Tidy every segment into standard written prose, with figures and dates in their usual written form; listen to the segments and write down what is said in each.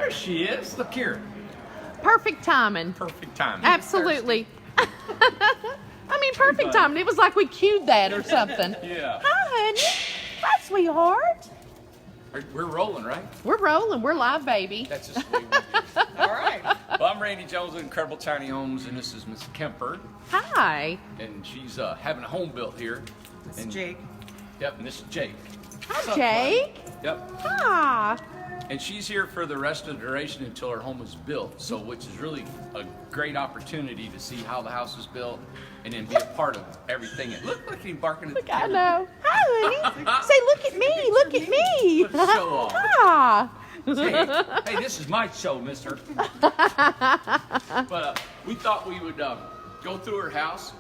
There she is. Look here. Perfect timing. Perfect timing. Absolutely. I mean, perfect timing. It was like we cued that or something. Yeah. Hi, honey. Hi, sweetheart. We're rolling, right? We're rolling. We're live, baby. That's just the way we do. All right. Well, I'm Randy Jones with Incredible Tiny Homes, and this is Miss Kemper. Hi. And she's having a home built here. This is Jake. Yep, and this is Jake. Hi, Jake. Yep. Hi. And she's here for the rest of the duration until her home is built, so which is really a great opportunity to see how the house is built and then be a part of everything. And look at him barking at the camera. I know. Hi, honey. Say, look at me. Look at me. Let's show off. Hi. Hey, this is my show, mister. But we thought we would go through her house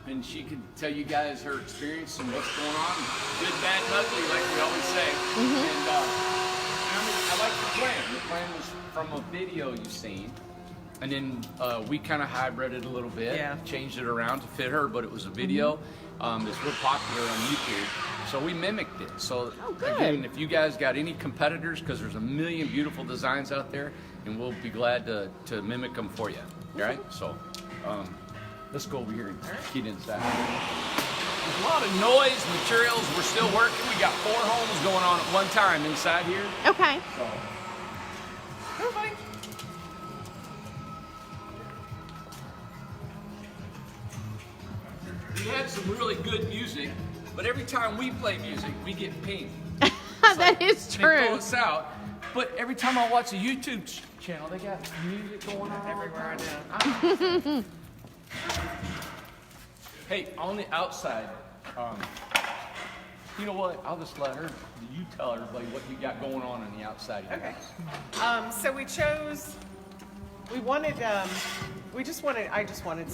and she could tell you guys her experience and what's going on, good, bad, and ugly, like we always say. And I like the plan. The plan was from a video you've seen, and then we kind of hybrided a little bit, changed it around to fit her, but it was a video. It's real popular on YouTube, so we mimicked it. So again, if you guys got any competitors, because there's a million beautiful designs out there, and we'll be glad to mimic them for you. All right? So let's go over here and get inside. There's a lot of noise, materials. We're still working. We got 4 homes going on at one time inside here. Okay. So, everybody. We had some really good music, but every time we play music, we get pinged. That is They true. throw us out. But every time I watch a YouTube channel, they got music going on everywhere I know. Hey, on the outside, you know what? I'll just let her. You tell everybody what you got going on the outside. Okay. So we chose. We wanted. I just wanted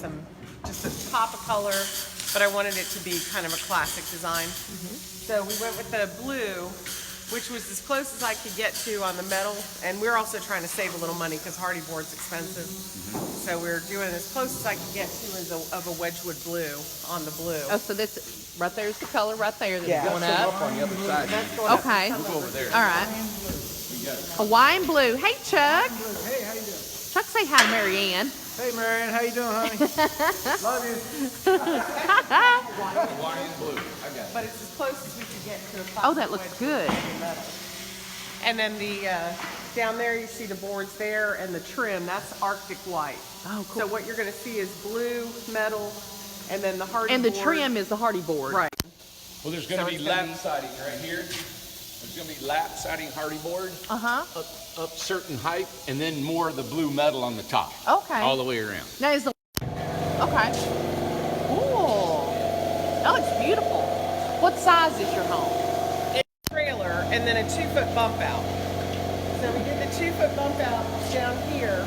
just a pop of color, but I wanted it to be kind of a classic design. So we went with the blue, which was as close as I could get to on the metal, and we're also trying to save a little money because hardy board's expensive. So we're doing as close as I could get to of a Wedgwood blue on the blue. Oh, so this right there's the color right there that's going Let's go up. on the other side. That's going up. Okay. We'll go over there. All right. We got it. Hawaiian blue. Hey, Chuck. Hey, how you doing? Chuck, say hi to Mary Ann. Hey, Marianne, how you doing, honey? Love you. Hawaiian blue. I got it. But it's as close as we could get to a classic Oh, that looks Wedgwood good. metal. And then the down there you see the boards there and the trim, that's Arctic white. Oh, cool. So what you're going to see is blue, metal, and then the hardy And the board. trim is the hardy board. Right. Well, there's going to So be it's gonna lap be- siding right here. There's going to be lap siding hardy board Uh-huh. up certain height, and then more of the blue metal on the top. Okay. All the way around. Now is the okay. Cool. That looks beautiful. What size is your home? It's a trailer and then a 2-foot bump out. So we did the 2-foot bump out down here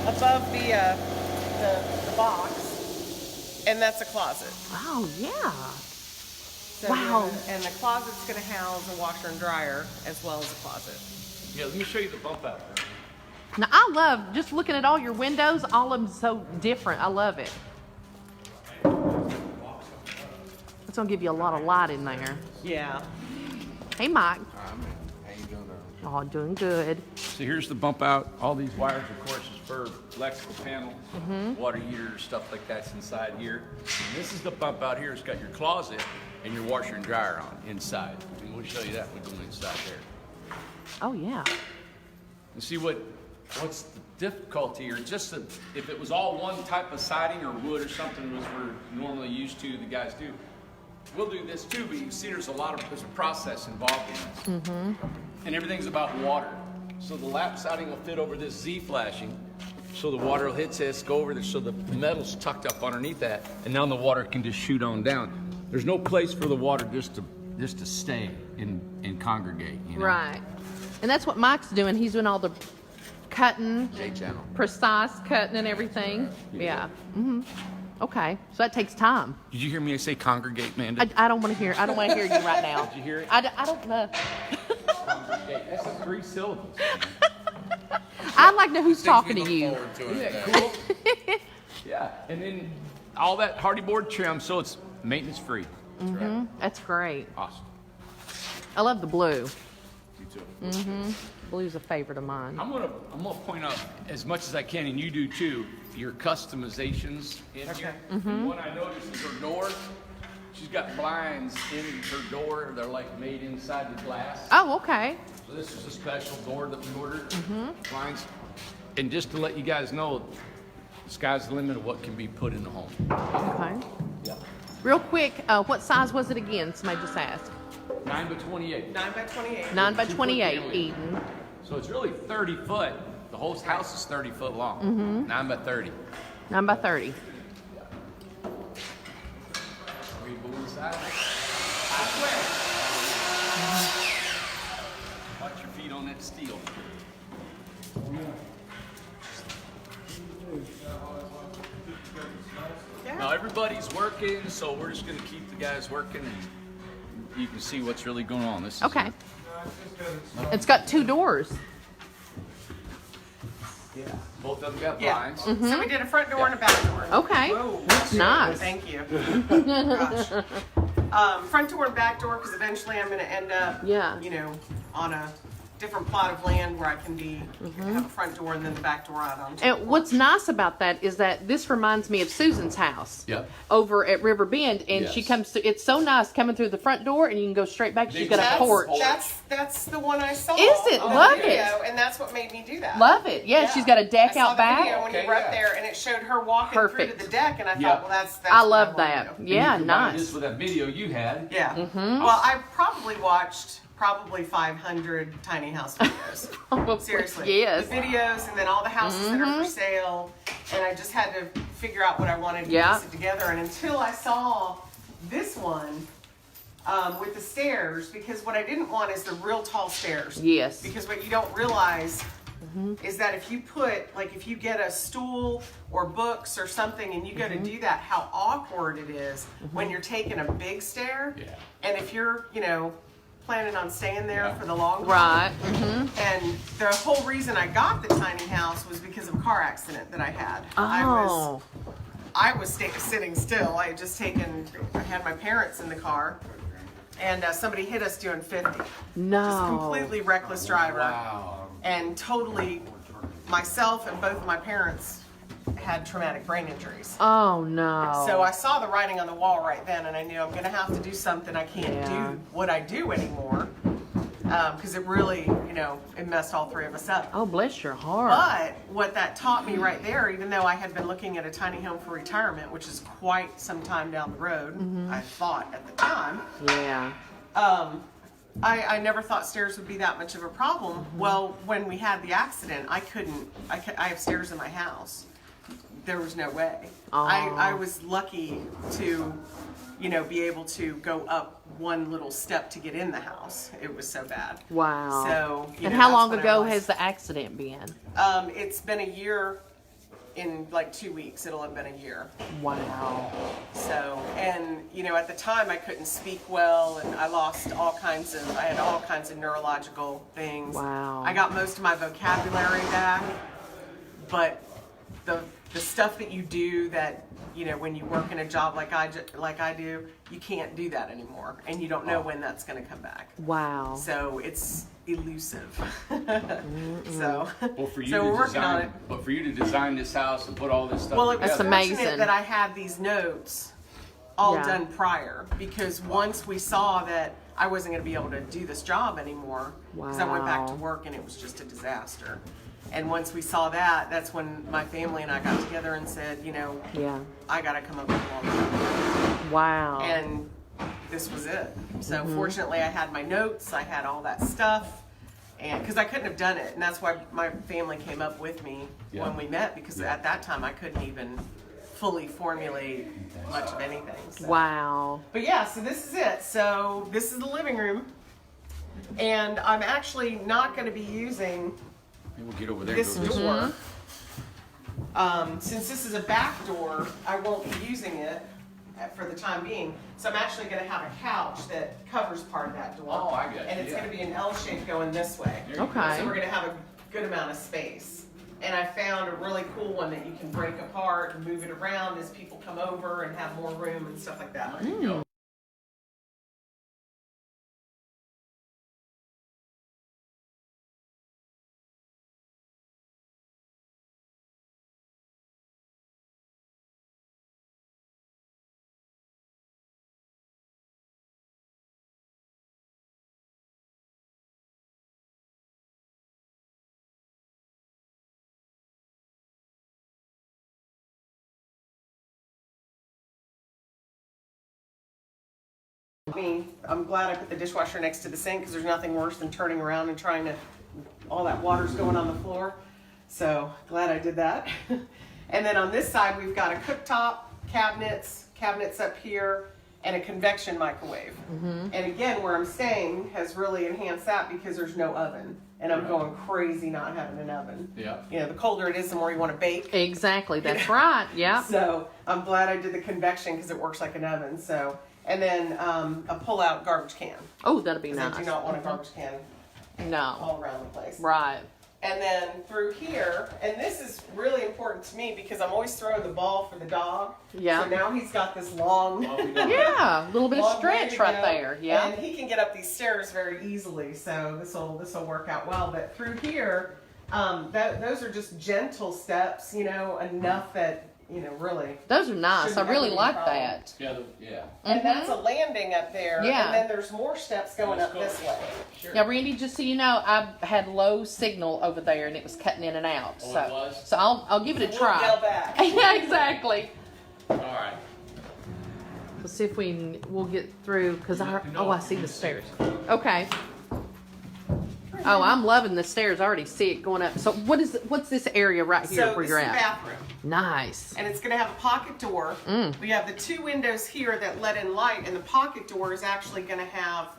above the box, and that's a closet. Oh yeah. So Wow. and the closet's going to house a washer and dryer as well as a closet. Yeah, let me show you the bump out. Now I love just looking at all your windows. All of them so different. I love it. It's gonna give you a lot of light in there. Yeah. Hey, Mike. How you doing there? Oh, doing good. So here's the bump out. All these wires, of course, is for electrical panel, water heater, stuff like that's inside here. And this is the bump out here. It's got your closet and your washer and dryer on inside. And we'll show you that when we go inside there. Oh yeah. And see what's the difficulty, or just if it was all one type of siding or wood or something was we're normally used to, the guys do. We'll do this too, but you can see there's a process involved in this. And everything's about water. So the lap siding will fit over this Z flashing, so the water will hit this, go over there, so the metal's tucked up underneath that, and now the water can just shoot on down. There's no place for the water just to stay and congregate. You know? Right. And that's what Mike's doing. He's doing all the cutting, J-channel. precise cutting and everything. Yeah. Okay. So that takes time. Did you hear me say congregate, Amanda? I don't want to hear. I don't want to hear you right now. Did you hear it? I don't know. Congregate. That's the 3 syllables. I'd like to know who's talking to you. Isn't that cool? Yeah, and then all that hardy board trim, so it's maintenance free. That's great. Awesome. I love the blue. You too. Blue's a favorite of mine. I'm gonna point out as much as I can, and you do too, your customizations in here. And what I noticed is her door. She's got blinds in her door. They're like made inside the glass. Oh, okay. So this is a special door that we ordered. Blinds. And just to let you guys know, the sky's the limit of what can be put in the home. Okay. Yeah. Real quick, what size was it again? Somebody just asked. 9 by 28. 9 by 28. 9 by 2-foot 28, cantilever. Eden. So it's really 30 foot. The whole house is 30 foot long. 9 by 30. 9 by 30. We go inside. Watch your feet on that steel. Yeah. Now everybody's working, so we're just gonna keep the guys working, and you can see what's really going on. This is Okay. It's got 2 doors. Yeah. Both of them got Yeah. blinds. So we did a front door and a back door. Okay. Whoa. That's nice. Thank you. Gosh. Front door and back door, because eventually I'm going to end up, Yeah. you know, on a different plot of land where I can be have a front door and then the back door out onto. And what's nice about that is that this reminds me of Susan's house. Yep. Over at River Bend, and she Yes. comes to. It's so nice coming through the front door, and you can go straight back. She's got a That's- porch. That's the one I saw. Is it? on the Love video, and that's what made me do that. Love it. Yeah, she's got a deck I saw out the back. video when Okay, you were up yeah. there, and it showed her walking Perfect. through to the deck, and I Yeah. thought, well, that's I what love wanna that. do. Yeah, And you combine nice. this with that video you had. Yeah. Well, I probably watched 500 tiny house videos. Seriously. Yes. The videos and then all the houses that are for sale. And I just had to figure out what I wanted to Yeah. piece it together. And until I saw this one with the stairs, because what I didn't want is the real tall stairs. Yes. Because what you don't realize is that if you put, like if you get a stool or books or something and you go to do that, how awkward it is when you're taking a big stair. Yeah. And if you're, you know, planning on staying there Yeah. for the long haul. Right. And the whole reason I got the tiny house was because of a car accident that I had. Oh. I was sitting still. I had my parents in the car, and somebody hit us doing 50. Just No. completely reckless driver. Wow. And totally, myself and both of my parents had traumatic brain injuries. Oh no. So I saw the writing on the wall right then, and I knew I'm going to have to do something. I can't Yeah. do what I do anymore because it really, you know, it messed all 3 of us up. Oh, bless your heart. But what that taught me right there, even though I had been looking at a tiny home for retirement, which is quite some time down the road, I thought at the time, Yeah. I never thought stairs would be that much of a problem. Well, when we had the accident, I have stairs in my house. There was no way. I was lucky to, you know, be able to go up one little step to get in the house. It was so bad. Wow. So, you And know, how that's long when I ago realized- has the accident been? It's been a year. In like 2 weeks, it'll have been a year. Wow. So, and you know, at the time I couldn't speak well, and I had all kinds of neurological things. Wow. I got most of my vocabulary back, but the stuff that you do that, you know, when you work in a job like I do, you can't do that anymore, and you don't know when that's going to come back. Wow. So it's elusive. So, Well, for you so to we're working on design, it. but for you to design this house and put all this stuff Well, it was That's together. amazing. fortunate that I had these notes all Yeah. done prior, because once we saw that I wasn't going to be able to do this job anymore, because I went back to Wow. work and it was just a disaster. And once we saw that, that's when my family and I got together and said, you know, Yeah. I got to come up with a long-term. Wow. And this was it. So Mm-hmm. fortunately, I had my notes, I had all that stuff, and because I couldn't have done it, and that's why my family came up with me Yeah. when we met, because at that time I couldn't even fully formulate much of anything. So. Wow. But yeah, so this is it. So this is the living room, and I'm actually not going to be using Maybe we'll get over there. this and go door. Since this is a back door, I won't be using it for the time being. So I'm actually going to have a couch that covers part of that door. Oh, I got you, And it's yeah. going to be an L shape going this way. Okay. So we're going to have a good amount of space. And I found a really cool one that you can break apart and move it around as people come over and have more room and stuff like that. There you go. I'm glad I put the dishwasher next to the sink because there's nothing worse than turning around and trying to, all that water's going on the floor. So glad I did that. And then on this side, we've got a cooktop, cabinets up here, and a convection microwave. And again, where I'm staying has really enhanced that because there's no oven. And I'm going crazy not having an oven. Yeah. You know, the colder it is, the more you want to bake. Exactly. That's right. Yeah. So I'm glad I did the convection because it works like an oven. So, and then a pull-out garbage can. Oh, that'll be 'Cause nice. I do not want a garbage can No. all around the place. Right. And then through here, and this is really important to me because I'm always throwing the ball for the dog. Yeah. So now he's got this long, Yeah. A little bit of long way stretch to right go, there. Yeah. And he can get up these stairs very easily. So this will work out well. But through here, those are just gentle steps. You know, enough that really. Those are nice. I shouldn't really have any like problem. that. Yeah, yeah. And that's a landing up there. Yeah. And then there's more steps going up this way. Sure. Now, Randy, just so you know, I had low signal over there, and it was cutting in and out. Oh, so, it was? so I'll give it a We'll try. yell back. Yeah, exactly. All right. Let's see if we'll get through because I see the stairs. Okay. Oh, I'm loving the stairs. I already see it going up. So what's this area right here So where this you're is the at? bathroom. Nice. And it's going to have a pocket door. We have the two windows here that let in light, and the pocket door is actually going to have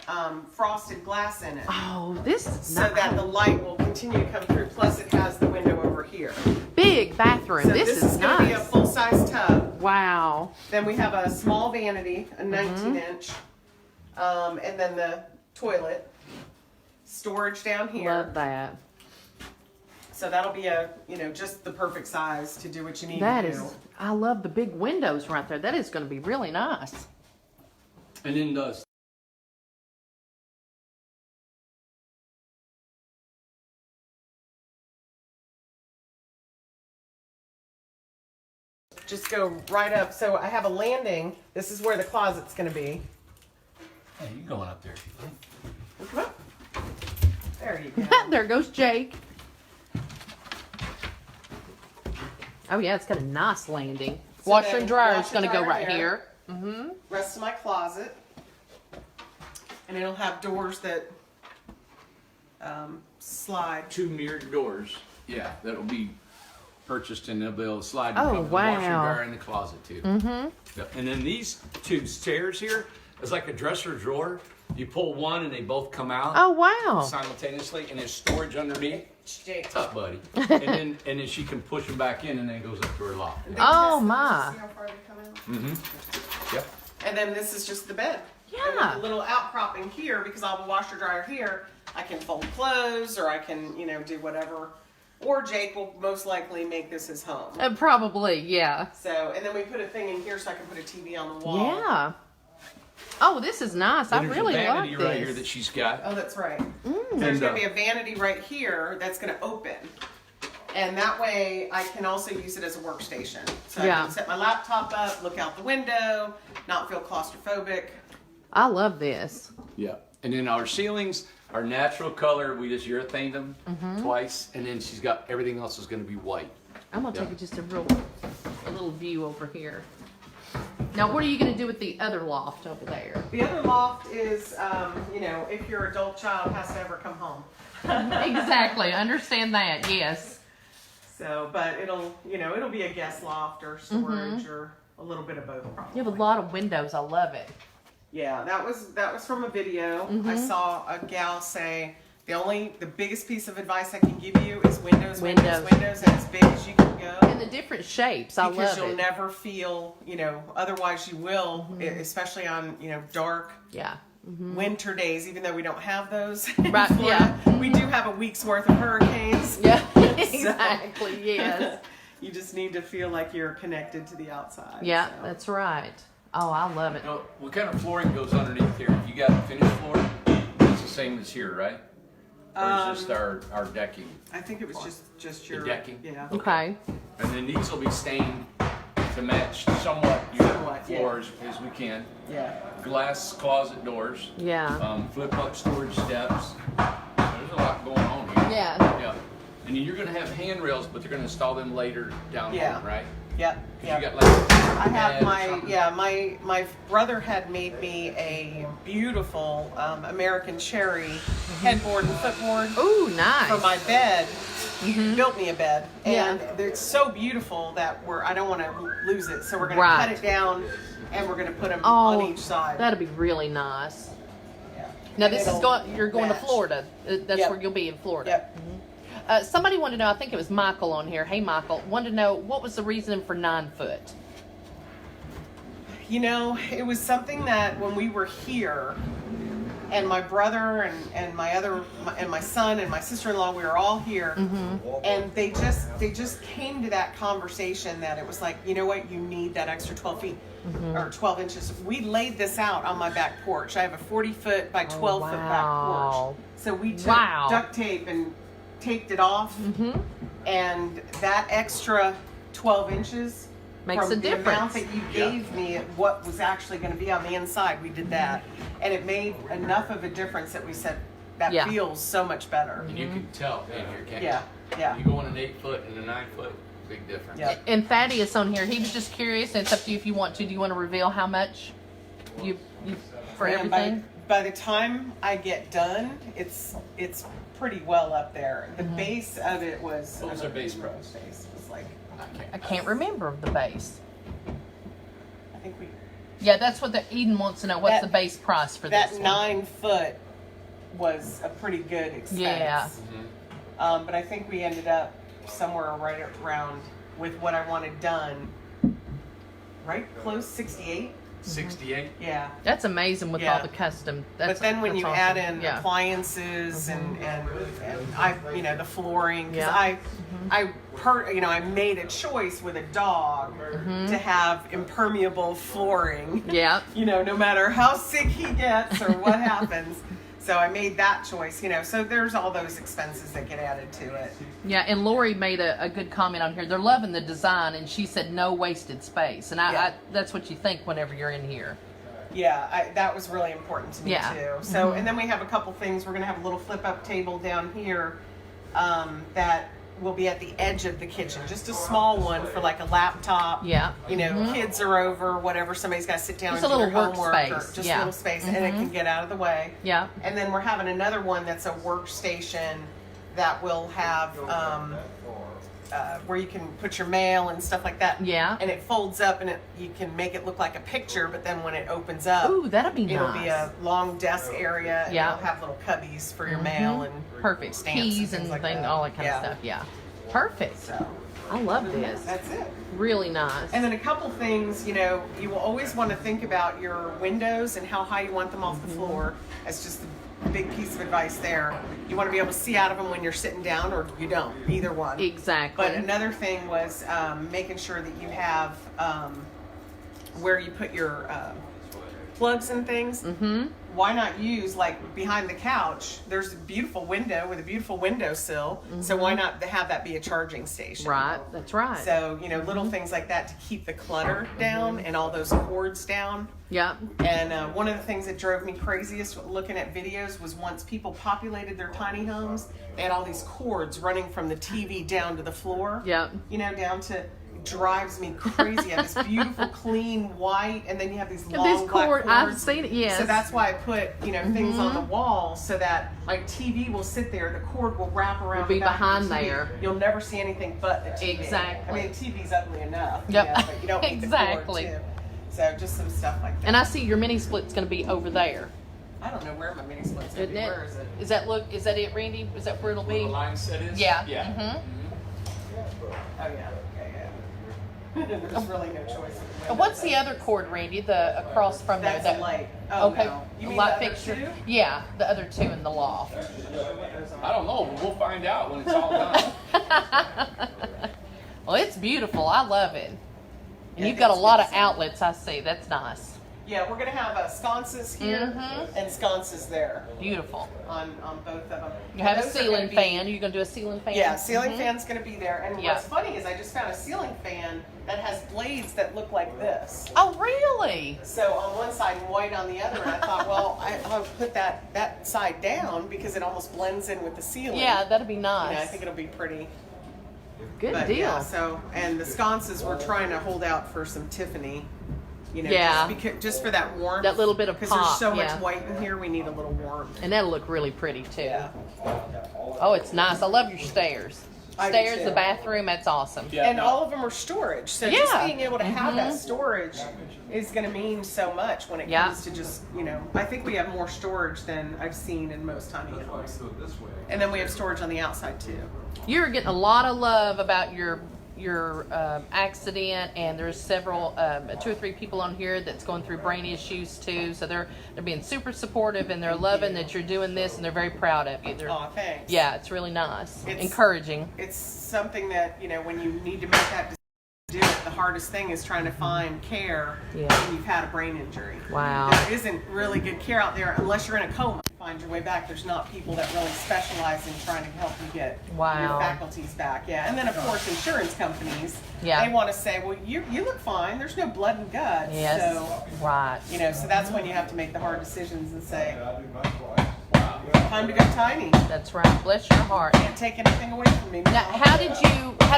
frosted glass in it, Oh, this is so that the light will continue to come through. Plus, it has the window over here. big bathroom. So this is going to be a nice. full-size tub. Wow. Then we have a small vanity, a 19-inch, and then the toilet. Storage down here. Love that. So that'll be just the perfect size to do what you need That to is, do. I love the big windows right there. That is going to be really nice. And then the Just go right up. So I have a landing. This is where the closet's going to be. hey, you going up there? Come on. There you go. There goes Jake. Oh yeah, it's got a nice landing. So Washer then and dryer is washer, going to go dryer right here. Rest of my closet. And it'll have doors that slide. 2 mirrored doors. Yeah, that'll be purchased and they'll be able to slide Oh, from the washer and wow. dryer in the closet too. Yep. And then these 2 stairs here is like a dresser drawer. You pull one and they both come out Oh wow. simultaneously, and there's storage underneath. Jake. What's up, buddy? and then she can push them back in, and then it goes up to her loft. And Oh, then test them my. to see how far they come out. Yep. And then this is just the bed. Yeah. And with a little outcropping here, because I'll have a washer dryer here, I can fold clothes or I can, do whatever. Or Jake will most likely make this his home. Probably, yeah. So, and then we put a thing in here so I can put a TV on the wall. Yeah. Oh, this is nice. I And there's really a like vanity this. right here that she's got. Oh, that's right. Mm. There's And, going to be a vanity right here that's going to open. And that way I can also use it as a workstation. So I Yeah. can set my laptop up, look out the window, not feel claustrophobic. I love this. Yeah. And then our ceilings are natural color. We just urethaned them Mm-hmm. twice, and then she's got everything else is going to be white. I'm gonna Yeah. take just a little view over here. Now, what are you gonna do with the other loft over there? The other loft is, if your adult child has to ever come home. Exactly. Understand that. Yes. So, but it'll be a guest loft or storage or a little bit of both probably. You have a lot of windows. I love it. Yeah, that was from a video. I saw a gal say the biggest piece of advice I can give you is windows, and as big as you can go. And the different shapes. I Because love you'll it. never feel, otherwise you will, especially on, dark Yeah. winter days, even though we don't have those. Right, in Florida. yeah. We do have a week's worth of hurricanes. Yeah. Exactly. Yes. You just need to feel like you're connected to the outside. Yeah. so. That's right. Oh, I love it. Now, what kind of flooring goes underneath here? You got finished floor? It's the same as here, right? Or is just our decking? I think it was just your decking? Yeah. Okay. And then these will be stained to match somewhat your Somewhat, yeah. floors as we can. Yeah. Glass closet doors. Yeah. Flip up storage steps. There's a lot going on here. Yeah. Yeah. And then you're going to have handrails, but they're going to install them later down the Yeah. road, right? Yep. 'Cause Yep. you got like I have bed or my something. my brother had made me a beautiful American cherry headboard and footboard Ooh, nice. for my bed. He built me a bed, and Yeah. it's so beautiful that I don't want to lose it, so we're going to Right. cut it down and we're going to put them Oh, on each side. that'd be really nice. Yeah. Now And this is it'll going. You're going match. to Florida. That's Yep. where you'll be in Florida. Yep. Somebody wanted to know. I think it was Michael on here. Hey, Michael, wanted to know what was the reason for 9 foot. You know, it was something that when we were here, and my brother and my son and my sister-in-law, we were all here, and they just came to that conversation that it was like, you know what, you need that extra 12 feet or 12 inches. We laid this out on my back porch. I have a 40-foot by 12-foot back wow. porch. So we took Wow. duct tape and taped it off, and that extra 12 inches Makes from a the amount difference. that you gave me, what was actually going to be on the inside, we did that, and it made enough of a difference that we said that Yeah. feels so much better. And you can tell in here, can't Yeah, you? yeah. You go on an 8 foot and a 9 foot, big difference. Yeah. And Thaddeus on here, he was just curious, and it's up to you if you want to. Do you want to reveal how much you for Man, everything? by the time I get done, it's pretty well up there. The base of it was. What was our base price? Base was like, I can't remember the base. I think we. Yeah, that's what the Eden wants to know. What's That- the base price for That this one? 9 foot was a pretty good expense. Yeah. But I think we ended up somewhere right around with what I wanted done. Right close 68. 68. Yeah. That's amazing with Yeah. all the custom. But then when that's you awesome. add in Yeah. appliances and I, the flooring, because Yeah. I made a choice with a dog to have impermeable flooring. Yeah. No matter how sick he gets or what happens. So I made that choice, so there's all those expenses that get added to it. Yeah, and Lori made a good comment on here. They're loving the design, and she said no wasted space. And I that's what you think whenever you're in here. Yeah, that was really important to me Yeah. too. So, and then we have a couple things. We're going to have a little flip-up table down here that will be at the edge of the kitchen. Just a small one for like a laptop. Yeah. Kids are over, whatever. Somebody's got to sit down Just and a do little their homework. Or workspace, just yeah. a little space, and it can get out of the way. Yeah. And then we're having another one that's a workstation that will have where you can put your mail and stuff like that. Yeah. And it folds up, and you can make it look like a picture, but then when it opens up, Ooh, that'd be it'll nice. be a long desk area, and Yeah. it'll have little cubbies for your mail and Perfect. stamps Keys and and things like thing, that. all that kind Yeah. of stuff. Yeah. Perfect. So I love this. that's it. Really nice. And then a couple things, you will always want to think about your windows and how high you want them off the floor. That's just a big piece of advice there. You want to be able to see out of them when you're sitting down, or you don't, either one. Exactly. But another thing was making sure that you have where you put your plugs and things. Mm-hmm. Why not use, like, behind the couch, there's a beautiful window with a beautiful windowsill, so why not have that be a charging station? Right. That's right. So, little things like that to keep the clutter down and all those cords down. Yeah. And one of the things that drove me craziest looking at videos was once people populated their tiny homes, they had all these cords running from the TV down to the floor. Yep. Down to, drives me crazy. You have this beautiful, clean white, and then you have these long This black cord, cords. I've seen it, yes. So that's why I put, things on the wall so that my TV will sit there, the cord will wrap around Will be the back behind of the TV. there. You'll never see anything but the TV. Exactly. I mean, TV's ugly enough. Yep. But you don't need Exactly. the cord too. So just some stuff like that. And I see your mini split's going to be over there, I don't know where my mini split's going to isn't be. it? Where is it? Is that it, Randy? Is that where it'll Where be? the line set is? Yeah. Yeah. Mhm. Oh, yeah. There's really no choice. And what's the other cord, Randy? The across from That's there. a light. Oh, Okay. no. You mean Light the other fixture. two? Yeah, the other two in the loft. I don't know. We'll find out when it's all done. Well, it's beautiful. I love it. And Yeah, you've got a it's lot of good. outlets. I see. That's nice. Yeah, we're going to have sconces here and sconces there Beautiful. on both of them. You have a Those are ceiling gonna be- fan. You're going to do a ceiling fan? Yeah, ceiling fan's going to be there. And Yeah. what's funny is I just found a ceiling fan that has blades that look like this. Oh, really? So on one side and white on the other, and I thought, well, I'll put that side down because it almost blends in with the ceiling. Yeah, that'd be nice. I think it'll be pretty. Good But deal. yeah, so, and the sconces, we're trying to hold out for some Tiffany. You know, Yeah. just for that warmth. That little bit of Because there's pop, so yeah. much white in here, we need a little warmth. And that'll look really pretty too. Yeah. Oh, it's nice. I love your stairs. I do Stairs, too. the bathroom, that's awesome. Yeah, And no. all of them are storage. So Yeah. just being able to have that storage is going to mean so much when it Yeah. comes to just, you know, I think we have more storage than I've seen in most tiny homes. And then we have storage on the outside too. You're getting a lot of love about your accident, and there's several 2 or 3 people on here that's going through brain issues too, so they're being super supportive, and they're loving that you're doing this, and they're very proud of you. Oh, thanks. Yeah, it's really nice. It's- Encouraging. It's something that, you know, when you need to make that decision to do it, the hardest thing is trying to find care Yeah. when you've had a brain injury. Wow. There isn't really good care out there unless you're in a coma. Find your way back. There's not people that really specialize in trying to help you get Wow. your faculties back. Yeah, and then of course insurance companies. Yeah. They want to say, well, you look fine. There's no blood and guts. Yes. So Right. you know, so that's when you have to make the hard decisions and say, time to go tiny. That's right. Bless your heart. Can't take anything away from me. Now, how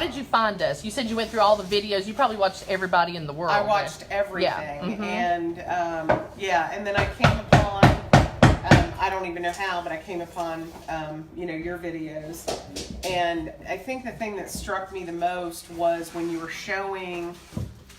did you find us? You said you went through all the videos. You probably watched everybody in the world. I watched everything, Yeah. Mhm. and and then I came upon, I don't even know how, but I came upon, you know, your videos, and I think the thing that struck me the most was when you were showing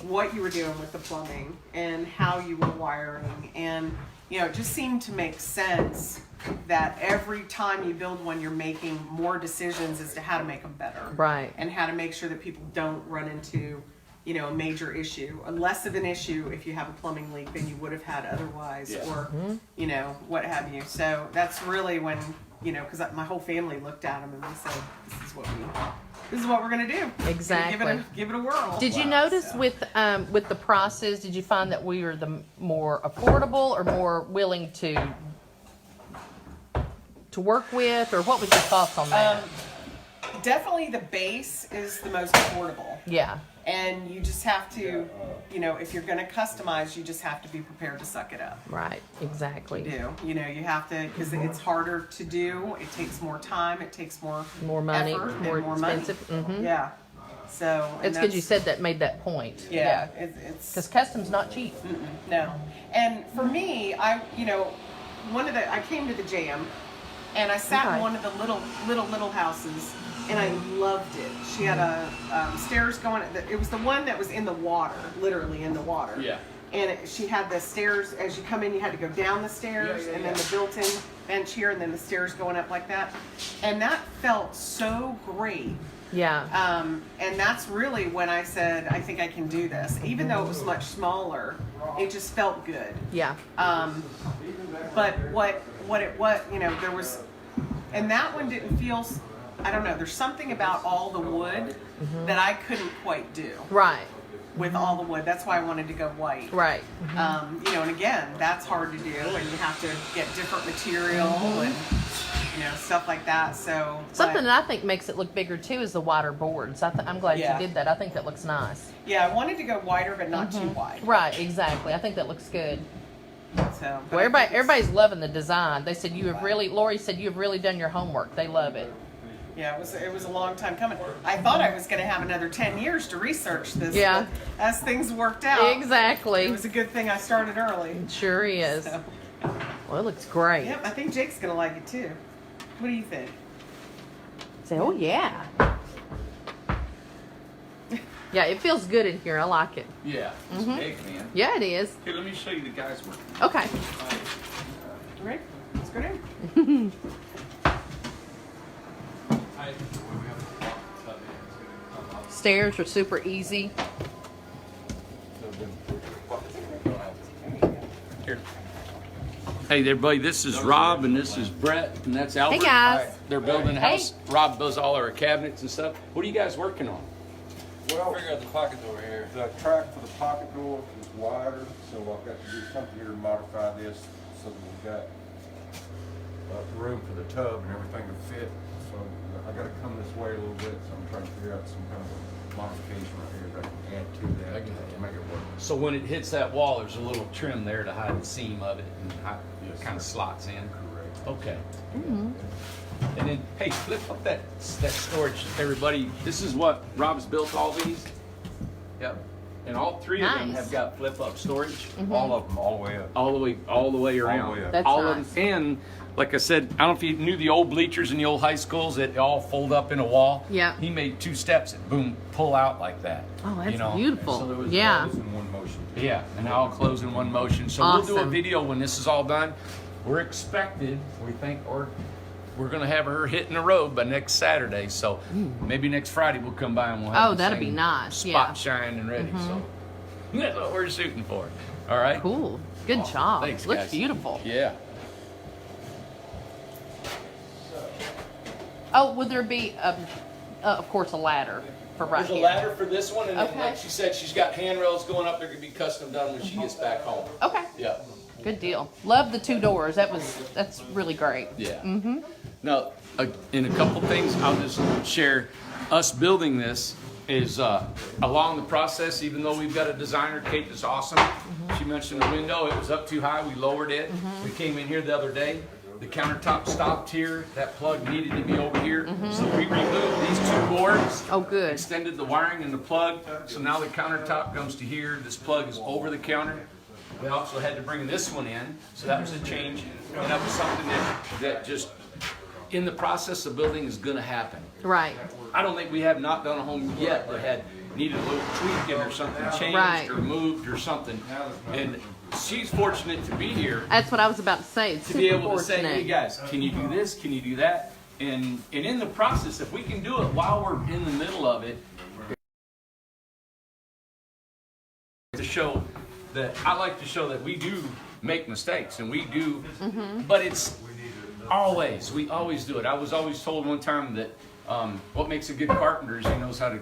what you were doing with the plumbing and how you were wiring, and you know, it just seemed to make sense that every time you build one, you're making more decisions as to how to make them better, Right. and how to make sure that people don't run into, you know, a major issue, or less of an issue if you have a plumbing leak than you would have had otherwise, Yeah. or you know, what have you. So that's really when, you know, because my whole family looked at them and they said, this is what we're gonna do. Exactly. Give it a whirl. Did you notice with the prices? Did you find that we were the more affordable or more willing to work with, or what was your thoughts on that? Definitely the base is the most affordable. Yeah. And you just have to, you know, if you're going to customize, you just have to be prepared to suck it up. Right. Exactly. You know, you have to, because it's harder to do. It takes more time. It takes more money, effort and more money. expensive. Mhm. Yeah. So and It's good you said that. Made that point. Yeah. Because It's custom's not cheap. no. And for me, you know, I came to the Jam, and I sat Okay. in one of the little houses, and I loved it. She had a stairs going. It was the one that was in the water, literally in the water. Yeah. And she had the stairs. As you come in, you had to go down the stairs, and then the built-in bench here, and then the stairs going up like that. And that felt so great. Yeah. And that's really when I said, I think I can do this. Even though it was much smaller, it just felt good. Yeah. But what it was, you know, there was, and that one didn't feel, I don't know, there's something about all the wood that I couldn't quite do Right. with all the wood. That's why I wanted to go white. Right. You know, and again, that's hard to do, and you have to get different material and, you know, stuff like that. So Something but, that I think makes it look bigger too is the wider boards. I'm glad Yeah. you did that. I think that looks nice. yeah, I wanted to go wider, but not too wide. Right. Exactly. I think that looks good. So, but Well, I think it's- everybody's loving the design. They said you have really. Lori said you have really done your homework. They love it. Yeah, it was a long time coming. I thought I was going to have another 10 years to research this. Yeah. But as things worked out, Exactly. it was a good thing I started early. It sure is. So, Well, it looks great. yep, I think Jake's going to like it too. What do you think? Say, oh yeah. Yeah, it feels good in here. I like it. Yeah. It's big, man. Yeah, it is. Here, let me show you the guys working. Okay. All right, let's go down. Stairs are super easy. Here. Hey there, buddy. This is Rob, and this is Brett, and that's Albert. Hey, guys. They're building a house. Rob builds all our cabinets and stuff. What are you guys working on? Well, Figure out the pocket door here. the track for the pocket door is wider, so I've got to do something here to modify this so that we've got room for the tub and everything to fit. So I got to come this way a little bit, so I'm trying to figure out some kind of a modification right here that I can add to that to make it work. So when it hits that wall, there's a little trim there to hide the seam of it, and it kind of slots in. Correct. Okay. And then, hey, flip up that storage, everybody. This is what Rob's built all these. Yep. And all three of them Nice. have got flip up storage. All of them, all the way up. All the way around. All the way up. That's all nice. of them. And like I said, I don't know if you knew the old bleachers in the old high schools that all fold up in a wall. Yeah. He made 2 steps and boom, pull out like that. Oh, that's you know? beautiful. So there was Yeah. those in one motion. Yeah, and all close in one motion. So we'll do a Awesome. video when this is all done. We're expected, we think, or we're gonna have her hitting the road by next Saturday. So maybe next Friday we'll come by and we'll have Oh, the that'd same be nice, spot yeah. shine and ready. So that's what we're shooting for. All right. Cool. Good Awesome. job. Thanks, Looks guys. beautiful. Yeah. Oh, would there be, of course, a ladder for right There's a here? ladder for this one, and then, Okay. like she said, she's got handrails going up. They're gonna be custom done when she gets back home. Okay. Yeah. Good deal. Love the 2 doors. That's really great. Yeah. Mm-hmm. Now, in a couple things, I'll just share. Us building this is along the process. Even though we've got a designer, Kate, that's awesome. She mentioned the window. It was up too high. We lowered it. We came in here the other day. The countertop stopped here. That plug needed to be over here. So we removed these 2 boards. Oh, good. Extended the wiring and the plug. So now the countertop comes to here. This plug is over the counter. We also had to bring this one in, so that was a change, and that was something that just in the process of building is going to happen. Right. I don't think we have not done a home yet that had needed a little tweaking or something changed Right. or moved or something, and she's fortunate to be here That's what I was about to say. It's to be super able to say, fortunate. hey guys, can you do this? Can you do that? And in the process, if we can do it while we're in the middle of it, to show that I like to show that we do make mistakes and we do, but it's always, we always do it. I was always told one time that what makes a good carpenter is he knows how to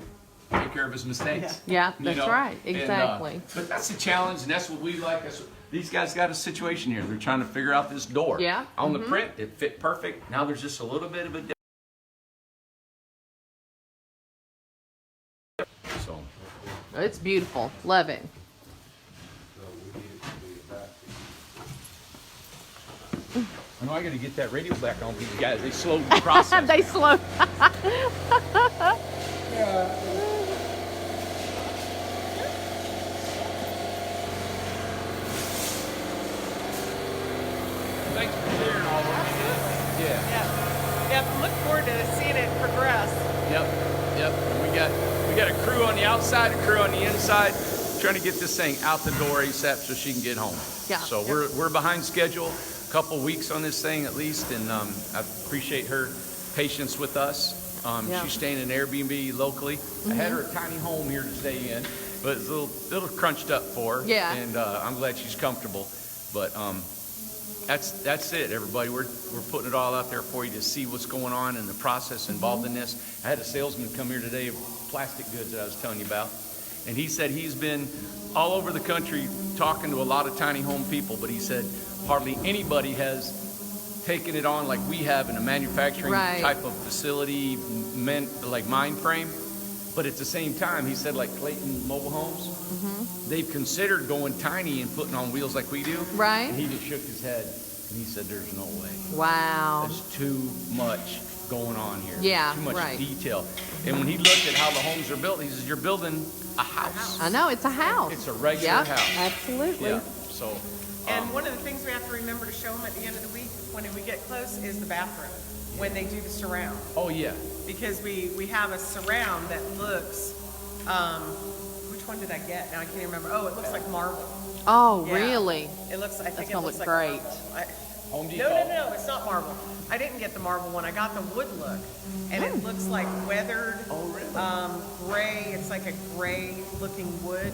take care of his mistakes. Yeah, You that's know? right. And, Exactly. but that's the challenge, and that's what we like. These guys got a situation here. They're trying to figure out this door. Yeah. On the print, it fit perfect. Now there's just a little bit of a difference. So, It's beautiful. Love it. I know I got to get that radio back on. These guys, they slowed the process. They slow. Thanks for sharing all of it. Yeah. Yeah. Yeah. Look forward to seeing it progress. Yep. Yep. And we got a crew on the outside, a crew on the inside, trying to get this thing out the door ASAP so she can get home. Yeah. So we're behind schedule, a couple weeks on this thing at least, and I appreciate her patience with us. Yeah. She's staying in an Airbnb locally. I had her a tiny home here to stay in, but it's a little crunched up for her. Yeah. And I'm glad she's comfortable. But that's it, everybody. We're putting it all out there for you to see what's going on and the process involved in this. I had a salesman come here today of plastic goods that I was telling you about, and he said he's been all over the country talking to a lot of tiny home people, but he said hardly anybody has taken it on like we have in a manufacturing Right. type of facility, like mind frame. But at the same time, he said like Clayton Mobile Homes, they've considered going tiny and putting on wheels like we do. Right. And he just shook his head and he said, there's no way. Wow. There's too much going on here. Yeah, Too much right. detail. And when he looked at how the homes are built, he says, you're building a house. I know, it's a house. It's a regular Yeah, house. absolutely. Yeah. So, And one of the things we have to remember to show them at the end of the week when we get close is the bathroom when they do the surround. oh yeah. Because we have a surround that looks, which one did I get? Now I can't remember. Oh, it looks like marble. Oh, Yeah. really? It looks, I think That's it gonna looks look like great. marble. Home No, Depot. no, it's not marble. I didn't get the marble one. I got the wood look, and it looks like weathered, gray. It's like a gray-looking wood.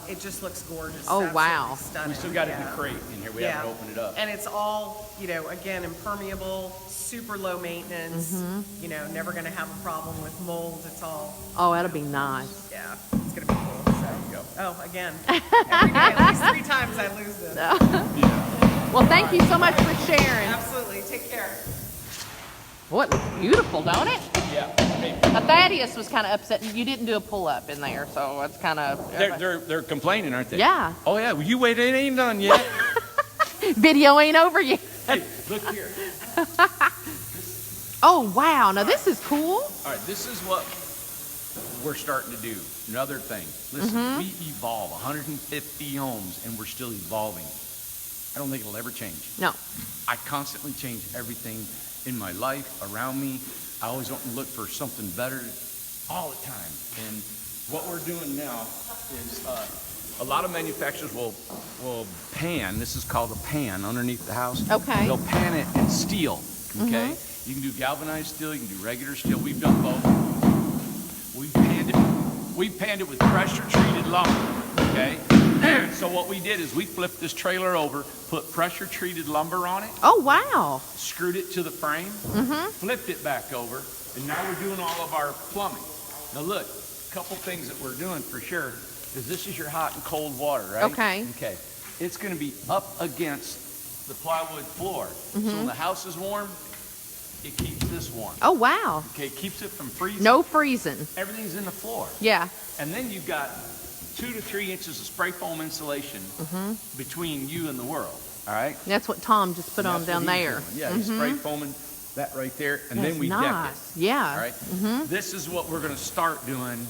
It just looks gorgeous. Oh, Absolutely wow. Stunning. We still got it in Yeah. the crate in here. We Yeah. haven't opened it up. And it's all, again, impermeable, super low maintenance. Mm-hmm. Never going to have a problem with mold. It's all, Oh, that'll be nice. yeah, it's going to be cool. So, oh, again, every day, at least 3 times I lose this. Well, thank you so much for sharing. Absolutely. Take care. Well, it looks beautiful, don't it? Yeah. Hey, Thaddeus was kind of upset. You didn't do a pull-up in there, so it's kind of... they're complaining, aren't they? Yeah. Oh yeah. Well, you wait. It ain't done yet. Video ain't over yet. Hey, look here. Oh, wow. Now, this is cool. All right, this is what we're starting to do. Another thing. Listen, we evolve 150 homes, and we're still evolving. I don't think it'll ever change. No. I constantly change everything in my life, around me. I always want to look for something better all the time. And what we're doing now is a lot of manufacturers will pan. This is called a pan underneath the house. Okay. They'll pan it in steel. Okay. You can do galvanized steel. You can do regular steel. We've done both. We've panned it with pressure treated lumber. Okay. So what we did is we flipped this trailer over, put pressure treated lumber on it, Oh, wow. screwed it to the frame, flipped it back over, and now we're doing all of our plumbing. Now look, a couple things that we're doing for sure is this is your hot and cold water, right? Okay. Okay. It's going to be up against the plywood floor. So when the house is warm, it keeps this warm. Oh, wow. Okay, keeps it from freezing. No freezing. Everything's in the floor. Yeah. And then you've got 2 to 3 inches of spray foam insulation between you and the world. All right? That's what Tom just put on That's down what he's there. doing. Yeah, he's spray foaming that right there, and then we deck nice. it. Yeah. All right? This is what we're going to start doing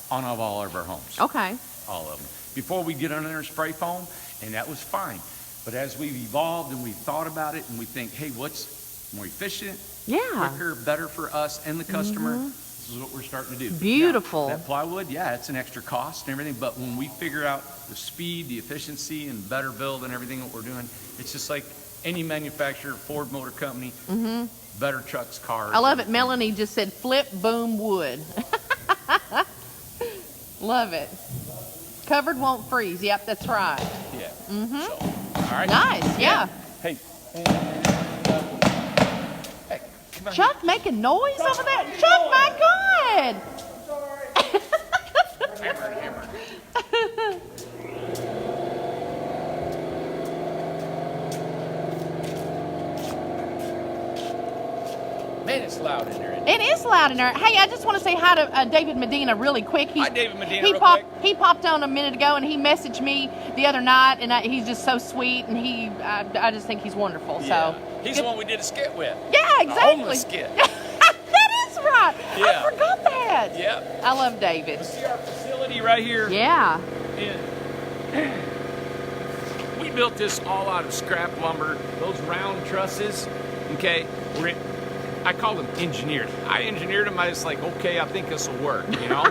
on all of our homes. Okay. All of them. Before we get under there and spray foam, and that was fine. But as we've evolved and we've thought about it and we think, hey, what's more efficient, Yeah. quicker, better for us and the customer, this is what we're starting to do. Beautiful. Now, that plywood, yeah, it's an extra cost and everything, but when we figure out the speed, the efficiency, and better build and everything that we're doing, it's just like any manufacturer, Ford Motor Company, better trucks, cars. I love it. Melanie just said flip, boom, wood. Love it. Covered won't freeze. Yep, that's right. Yeah. So, all right. Nice. Yeah. Hey. Hey, come on. Chuck making noise over there. Chuck, my God. Hammer. Man, it's loud in there. It is loud in there. Hey, I just want to say hi to David Medina really quick. Hi, David Medina, He real popped. quick. He popped on a minute ago, and he messaged me the other night, and he's just so sweet, and I just think he's wonderful. Yeah. So He's the one we did a skit with. yeah, A exactly. homeless skit. That is right. Yeah. I forgot that. Yep. I love David. See our facility right here? Yeah. And we built this all out of scrap lumber, those round trusses, okay? I call them engineered. I engineered them. I was like, okay, I think this will work, you know?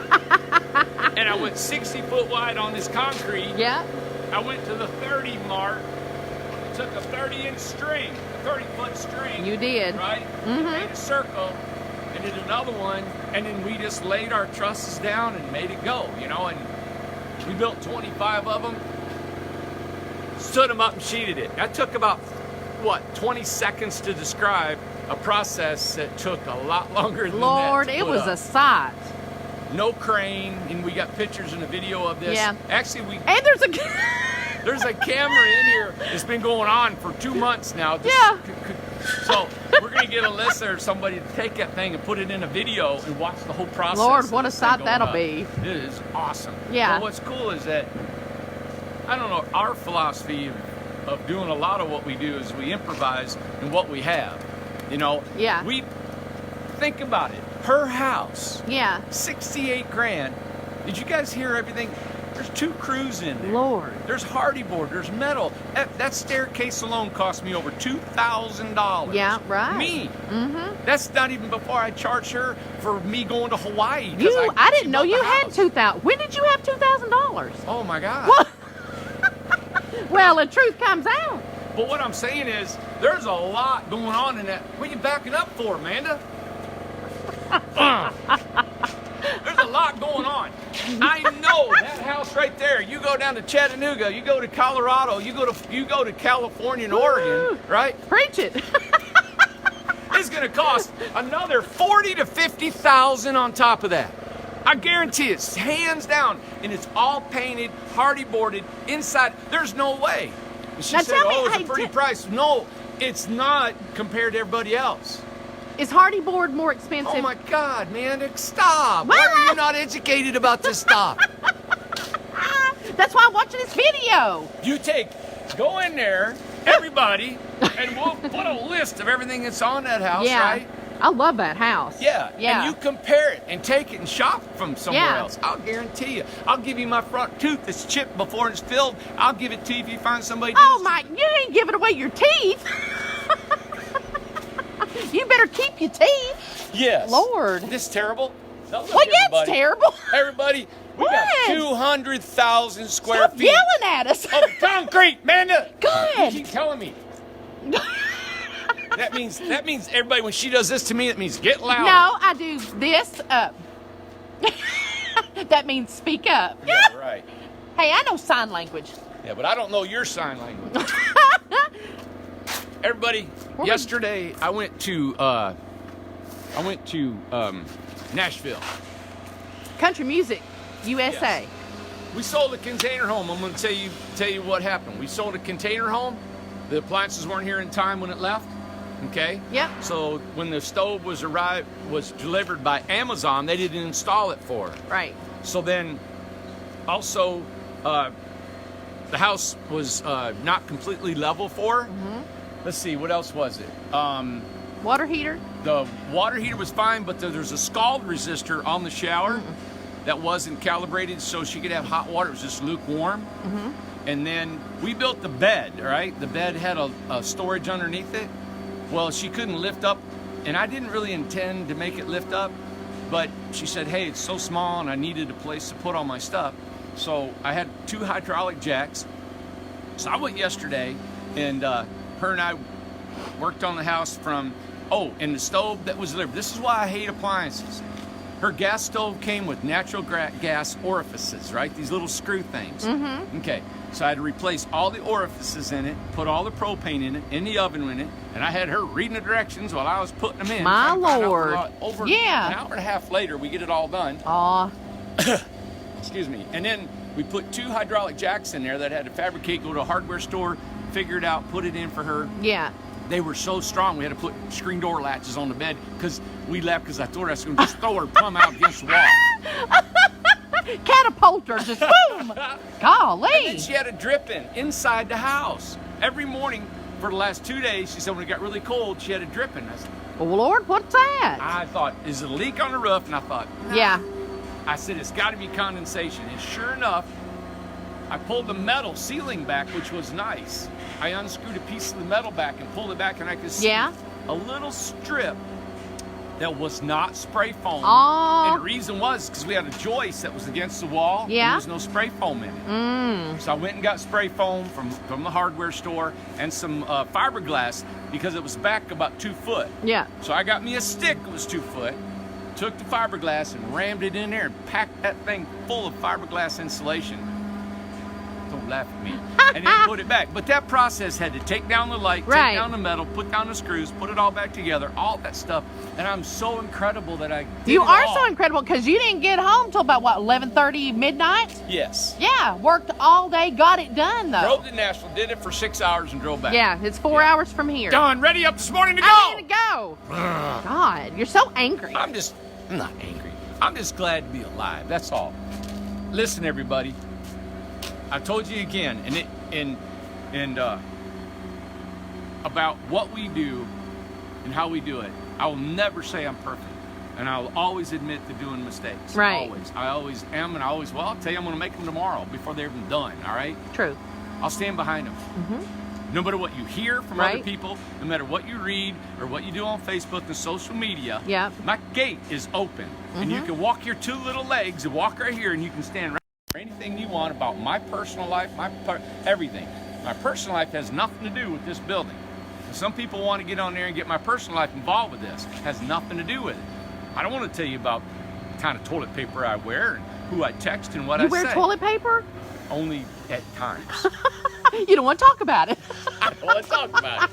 And I went 60 foot wide on this concrete. Yeah. I went to the 30 mark, took a 30-inch string, a 30-foot string. You did. Right? Made a circle, and did another one, and then we just laid our trusses down and made it go, you know? And we built 25 of them, stood them up and sheeted it. That took about, 20 seconds to describe a process that took a lot longer than Lord, that to it put was up. a sight. No crane, and we got pictures and a video of this. Yeah. Actually, And there's a. there's a camera in here that's been going on for 2 months now. Yeah. So we're going to get a listener, somebody to take that thing and put it in a video and watch the whole process. Lord, of what a this thing sight going that'll up. be. It is awesome. Yeah. But what's cool is that, I don't know, our philosophy of doing a lot of what we do is we improvise in what we have. You know? Yeah. We think about it. Her house, Yeah. 68 grand. Did you guys hear everything? There's 2 crews in there. Lord. There's hardy board, there's metal. That staircase alone cost me over $2,000. Yeah, right. Me. That's not even before I charge her for me going to Hawaii. 'cause I she didn't know built you the had house. 2,000. When did you have $2,000? Oh my God. What? Well, the truth comes out. But what I'm saying is, there's a lot going on in that. What are you backing up for, Amanda? There's a lot going on. I know that house right there. You go down to Chattanooga, you go to Colorado, you go to California and Oregon, right? Preach it. It's going to cost another $40,000 to $50,000 on top of that. I guarantee it's hands down, and it's all painted, hardy boarded inside. There's no way. And she Now said, tell me, "Oh, it's hey, a pretty price." No, it's not compared to everybody else. Is hardy board more expensive? Oh my God, man! Stop! Well, Why are you not educated about this stuff? That's why I'm watching this video. Go in there, everybody, and we'll put a list of everything that's on that house, Yeah. right? I love that house. Yeah. Yeah. And you compare it and take it and shop from somewhere Yeah. else. I'll guarantee you. I'll give you my front tooth that's chipped before it's filled. I'll give it to you if you find somebody. Oh my, you ain't giving away your teeth. You better keep your teeth. Yes. Lord. This terrible? No, look, Well, yeah, it's everybody. terrible. Everybody, we What? got 200,000 square Stop feet yelling at us. of concrete, Amanda. Good. You keep telling me. That means everybody, when she does this to me, it means get louder. No, I do this up. That means speak up. Yeah, right. Hey, I know sign language. Yeah, but I don't know your sign language. Everybody, yesterday I went to Nashville. Country music, USA. Yes. We sold a container home. I'm going to tell you what happened. We sold a container home. The appliances weren't here in time when it left. Okay. Yep. So when the stove was delivered by Amazon, they didn't install it for her. Right. So then, also, the house was not completely level for her. Mm-hmm. Let's see, what else was it? Water heater. The water heater was fine, but there's a scald resistor on the shower that wasn't calibrated so she could have hot water. It was just lukewarm. Mm-hmm. And then we built the bed, right? The bed had a storage underneath it. Well, she couldn't lift up, and I didn't really intend to make it lift up, but she said, hey, it's so small, and I needed a place to put all my stuff. So I had 2 hydraulic jacks. So I went yesterday, and her and I worked on the house and the stove that was delivered. This is why I hate appliances. Her gas stove came with natural gas orifices, right? These little screw things. Mm-hmm. Okay, so I had to replace all the orifices in it, put all the propane in it, in the oven in it, and I had her reading the directions while I was putting them in. My trying to find out Lord. over Yeah. an hour and a half later, we get it all done. Aw. Excuse me. And then we put 2 hydraulic jacks in there that I had to fabricate, go to a hardware store, figure it out, put it in for her. Yeah. They were so strong, we had to put screen door latches on the bed because we left because I thought I was going to just throw her plumb out against the wall. Catapult her, just boom. Golly. And then she had a dripping inside the house. Every morning for the last 2 days, she said when it got really cold, she had a dripping. Oh, Lord, what's that? I thought, is it a leak on the roof? And I thought, no. Yeah. I said, it's got to be condensation. And sure enough, I pulled the metal ceiling back, which was nice. I unscrewed a piece of the metal back and pulled it back, and I could see Yeah. a little strip that was not spray foam. Aw. And the reason was because we had a joist that was against the wall. And Yeah. there was no spray foam in it. So I went and got spray foam from the hardware store and some fiberglass because it was back about 2 foot. Yeah. So I got me a stick that was 2 foot, took the fiberglass and rammed it in there and packed that thing full of fiberglass insulation. Don't laugh at me. And then put it back. But that process had to take down the light, Right. take down the metal, put down the screws, put it all back together, all that stuff. And I'm so incredible that I did You it are all. so incredible because you didn't get home till about, what, 11:30 midnight? Yes. Yeah, worked all day, got it done, though. Drove to Nashville, did it for 6 hours and drove back. Yeah, it's 4 hours from here. Done, ready up this morning to go. I'm ready to go. God, you're so angry. I'm not angry. I'm just glad to be alive. That's all. Listen, everybody. I told you again, about what we do and how we do it. I will never say I'm perfect, and I'll always admit to doing mistakes. Right. Always. I always am, and I'll tell you I'm going to make them tomorrow before they're even done. All right. True. I'll stand behind them. No matter what you hear from other Right. people, no matter what you read or what you do on Facebook and social media, Yep. my gate is open. And you can walk your 2 little legs and walk right here and you can stand right here. Anything you want about my personal life, everything. My personal life has nothing to do with this building. Some people want to get on there and get my personal life involved with this. It has nothing to do with it. I don't want to tell you about the kind of toilet paper I wear and who I text and what You I wear say. toilet paper? Only at times. You don't want to talk about it. I don't want to talk about it.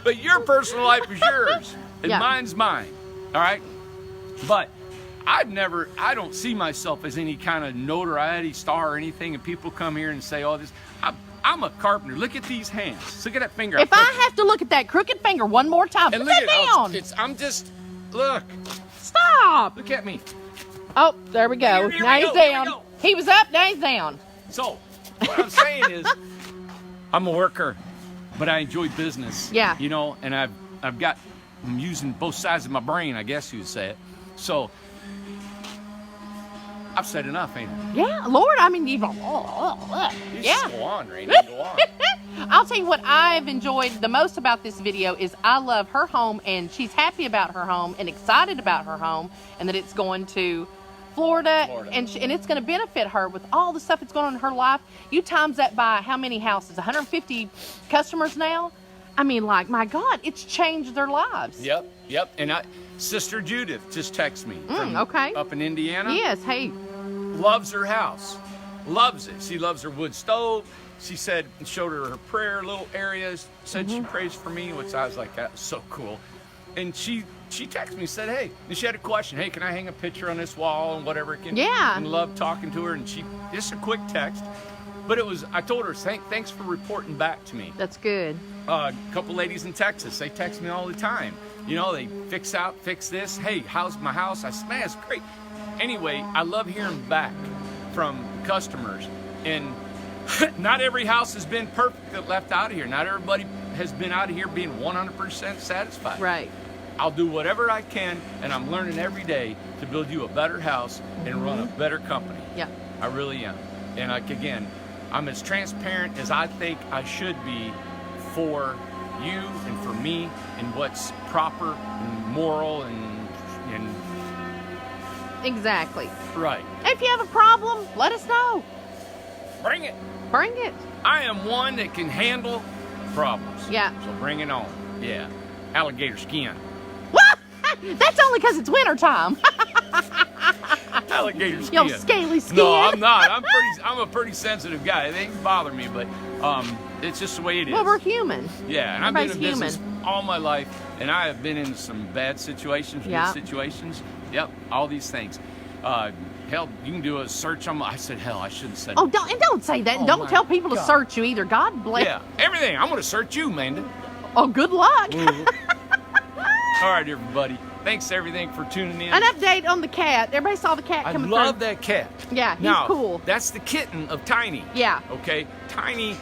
But your personal life is yours, and Yeah. mine's mine. All right? But I don't see myself as any kind of notoriety star or anything, and people come here and say all this. I'm a carpenter. Look at these hands. Look at that finger. If I have to look at that crooked finger one more time, and put look that down. look Stop. at me. Oh, there we go. Here we Now he's go, here we down. go. He was up, now he's down. So what I'm saying is, I'm a worker, but I enjoy business. Yeah. You know, and I've got I'm using both sides of my brain, I guess you'd say it. So I've said enough, ain't I? Yeah, Lord, I mean, You yeah. just go on, Randy. Go on. I'll tell you what I've enjoyed the most about this video is I love her home, and she's happy about her home and excited about her home, and that it's going to Florida. And it's going to benefit her with all the stuff that's going on in her life. You times that by how many houses? 150 customers now? I mean, like, my God, it's changed their lives. Yep. And Sister Judith just texted me from okay. up in Indiana. Yes, hey. Loves her house. Loves it. She loves her wood stove. She said, showed her prayer little areas, said she prays for me, which I was like, that was so cool. And she texted me, said, hey, and she had a question. Hey, can I hang a picture on this wall and whatever? And love talking to her. And just a quick text. But I told her, thanks for reporting back to me. That's good. A couple ladies in Texas, they text me all the time. You know, they fix this. Hey, how's my house? I said, man, it's great. Anyway, I love hearing back from customers. And not every house has been perfect that left out of here. Not everybody has been out of here being 100% satisfied. Right. I'll do whatever I can, and I'm learning every day to build you a better house and run a better company. Yeah. I really am. And again, I'm as transparent as I think I should be for you and for me and what's proper and moral and Exactly. right. If you have a problem, let us know. Bring it. Bring it. I am one that can handle problems. Yeah. So bring it on. Yeah. Alligator skin. That's only because it's wintertime. Alligator skin. Yo, scaly skin. No, I'm not. I'm a pretty sensitive guy. It ain't bother me, but it's just the way it is. Well, we're human. Yeah, and I've been in Everybody's business all my life, and I have been in some bad situations, good situations. Yep, all these things. Hell, you can do a search on my... I said, hell, I shouldn't have said Oh, don't say that. Oh, Don't my tell people to God. search you either. God bless. Yeah, everything. I'm going to search you, Amanda. Oh, good luck. All right, everybody. Thanks, everything, for tuning in. An update on the cat. Everybody saw the cat I coming love through. that cat. Yeah, he's now, cool. That's the kitten of Tiny. Yeah. Okay? Tiny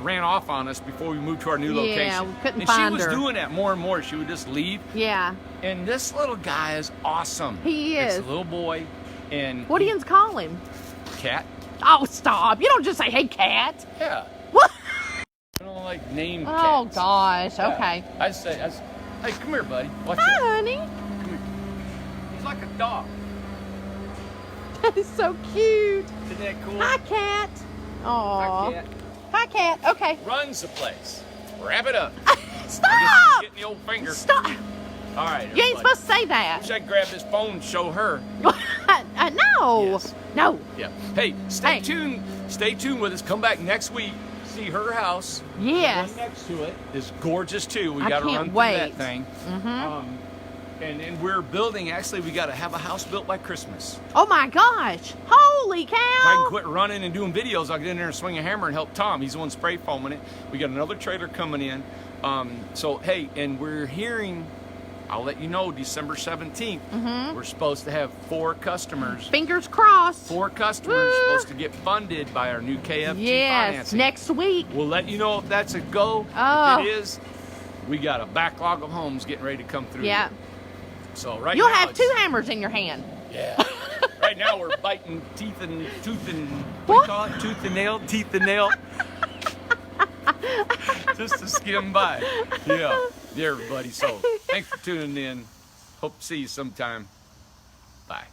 ran off on us before we moved to our new Yeah, location. we couldn't and find she was her. doing that more and more. She would just leave. Yeah. And this little guy is awesome. He is. It's a little boy. And What do you call him? cat. Oh, stop. You don't just say, hey, cat. Yeah. What? I don't like named Oh, cats. gosh. Yeah. Okay. I say, hey, come here, buddy. Watch Hi, this. honey. Come here. He's like a dog. That is so cute. Isn't that cool? Hi, cat. Aw. Hi, cat. Hi, cat. Okay. Runs the place. Wrap it up. Stop. Getting the old finger. Stop. All right. You ain't everybody. supposed to say that. Wish I could grab this phone and show her. No. Yes. No. Yeah. Hey, stay Hey. tuned. Stay tuned with us. Come back next week. See her house. Yes. The one next to it is gorgeous too. We I got to can't run through wait. that thing. Mm-hmm. And we're building. Actually, we got to have a house built by Christmas. Oh my gosh. Holy cow. If I can quit running and doing videos, I'll get in there and swing a hammer and help Tom. He's the one spray foaming it. We got another trailer coming in. So, hey, and we're hearing, I'll let you know, December 17th, we're supposed to have 4 customers. Fingers crossed. 4 customers Woo. supposed to get funded by our new KFG Yes. financing. Next week. We'll let you know if that's a go. Oh. If it is, we got a backlog of homes getting ready to come through. Yeah. So right You'll now have it's- 2 hammers in your hand. Yeah. Right now we're biting teeth and tooth and What? do you call it? Tooth and nail, teeth and nail. Just to skim by. Yeah. Yeah, everybody. So thanks for tuning in. Hope to see you sometime. Bye.